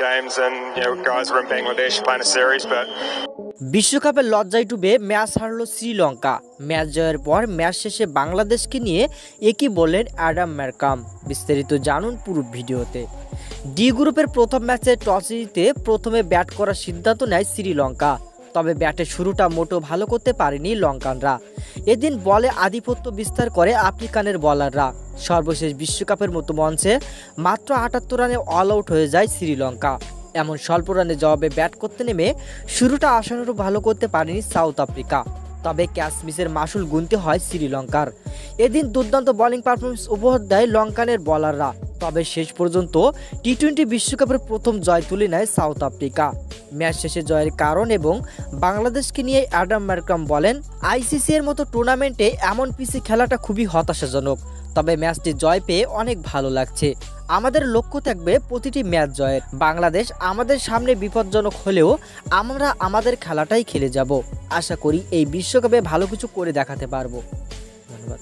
games and guys were in Bangladesh playing a series, but বিশ্বকাপের লজ্জায় ডুবে match হারল Sri Lanka. Match জয়ের পর ম্যাচ শেষে বাংলাদেশকে নিয়ে একই বললেন অ্যাডাম ম্যারকাম। বিস্তারিত জানুন পুরো ভিডিওতে। ডি গ্রুপের প্রথম ম্যাচে টস জিতে প্রথমে ব্যাট করার সিদ্ধান্ত নেয় শ্রীলঙ্কা। তবে ব্যাটের শুরুটা মোটেও ভালো করতে পারেনি লঙ্কানরা। এদিন বলে আধিপত্য বিস্তার করে আফ্রিকানের বলাররা। সর্বশেষ বিশ্বকাপের মতো মঞ্চে মাত্র ৭৮ রানে অল আউট হয়ে যায় শ্রীলঙ্কা। এমন স্বল্প রানে জবাবে ব্যাট করতে নেমে শুরুটা আশানুরূপ ভালো করতে পারেনি সাউথ আফ্রিকা। তবে ক্যাচ মিসের মাসুল গুনতে হয় শ্রীলঙ্কার। এদিন দুর্দান্ত বোলিং পারফরমেন্স উপহার দেয় লঙ্কানের বলাররা। তবে শেষ পর্যন্ত টি-20 বিশ্বকাপের প্রথম জয় তুলে নেয় সাউথ আফ্রিকা। ম্যাচ শেষে জয়ের কারণ এবং বাংলাদেশকে নিয়ে অ্যাডাম ম্যারকাম বলেন, আইসিসি এর মতো টুর্নামেন্টে এমন পিচে খেলাটা খুবই হতাশাজনক। তবে ম্যাচটি জয় পেয়ে অনেক ভালো লাগছে। আমাদের লক্ষ্য থাকবে প্রতিটি ম্যাচ জয়ের। বাংলাদেশ আমাদের সামনে বিপজ্জনক হলেও আমরা আমাদের খেলাটাই খেলে যাব। আশা করি এই বিশ্বকাপে ভালো কিছু করে দেখাতে পারবো। ধন্যবাদ।